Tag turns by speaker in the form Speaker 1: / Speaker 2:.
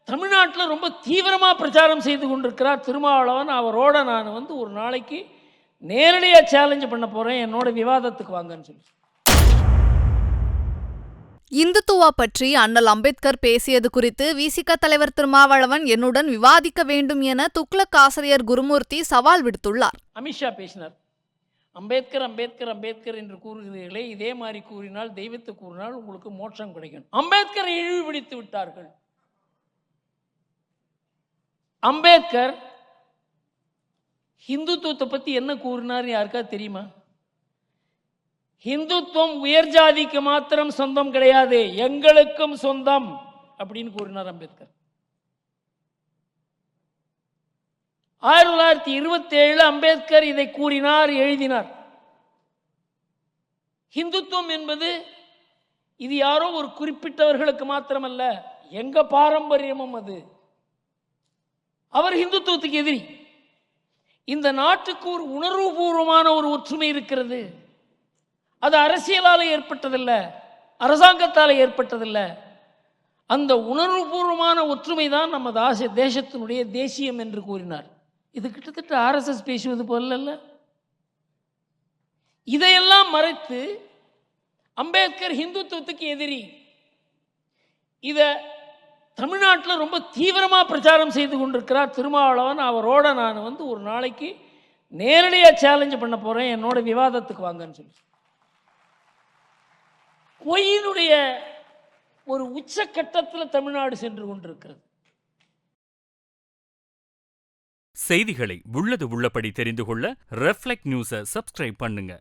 Speaker 1: தமிழ்நாட்டில் ரொம்ப தீவிரமாக பிரச்சாரம் செய்து கொண்டிருக்கிறார் திருமாவளவன். அவரோட நான் ஒரு நாளைக்கு நேரடியாக சேலஞ்சு பண்ண போகிறேன், என்னோட விவாதத்துக்கு வாங்கன்னு சொல்லி.
Speaker 2: இந்துத்துவா பற்றி அண்ணல் அம்பேத்கர் பேசியது குறித்து விசிக தலைவர் திருமாவளவன் என்னுடன் விவாதிக்க வேண்டும் என துக்ளக் ஆசிரியர் குருமூர்த்தி சவால் விடுத்துள்ளார்.
Speaker 1: அமித்ஷா பேசினார், அம்பேத்கர் அம்பேத்கர் அம்பேத்கர் என்று கூறுகிறீர்களே, இதே மாதிரி கூறினால், தெய்வத்தை கூறினால் உங்களுக்கு மோட்சம் கிடைக்கும். அம்பேத்கரை இழிவுபடுத்தி விட்டார்கள். அம்பேத்கர் ஹிந்துத்துவத்தை பற்றி என்ன கூறினார் யாருக்காவது தெரியுமா? ஹிந்துத்துவம் உயர் ஜாதிக்கு மாத்திரம் சொந்தம் கிடையாது, எங்களுக்கும் சொந்தம் அப்படின்னு கூறினார் அம்பேத்கர். 1927 அம்பேத்கர் இதை கூறினார், எழுதினார். ஹிந்துத்துவம் என்பது இது யாரோ ஒரு குறிப்பிட்டவர்களுக்கு மாத்திரமல்ல, எங்க பாரம்பரியமும் அது. அவர் ஹிந்துத்துவத்துக்கு எதிரி. இந்த நாட்டுக்கு ஒரு உணர்வுபூர்வமான ஒரு ஒற்றுமை இருக்கிறது. அது அரசியலால் ஏற்பட்டதில்ல, அரசாங்கத்தால் ஏற்பட்டதில்லை. அந்த உணர்வுபூர்வமான ஒற்றுமை தான் நம்ம தேசத்தினுடைய தேசியம் என்று கூறினார். இது கிட்டத்தட்ட RSS பேசுவது போல. இதையெல்லாம் மறைத்து அம்பேத்கர் ஹிந்துத்துவத்துக்கு எதிரி. இதை தமிழ்நாட்டில் ரொம்ப தீவிரமாக பிரச்சாரம் செய்து கொண்டிருக்கிறார் திருமாவளவன். அவரோட நான் ஒரு நாளைக்கு நேரடியாக சேலஞ்சு பண்ண போகிறேன், என்னோட விவாதத்துக்கு வாங்கன்னு சொல்லி. பொய்யினுடைய ஒரு உச்சக்கட்டத்தில் தமிழ்நாடு சென்று கொண்டிருக்கிறது.
Speaker 3: செய்திகளை உள்ளது உள்ளபடி தெரிந்து கொள்ள ரெஃப்ளெக்ட் நியூஸை சப்ஸ்கிரைப் பண்ணுங்க.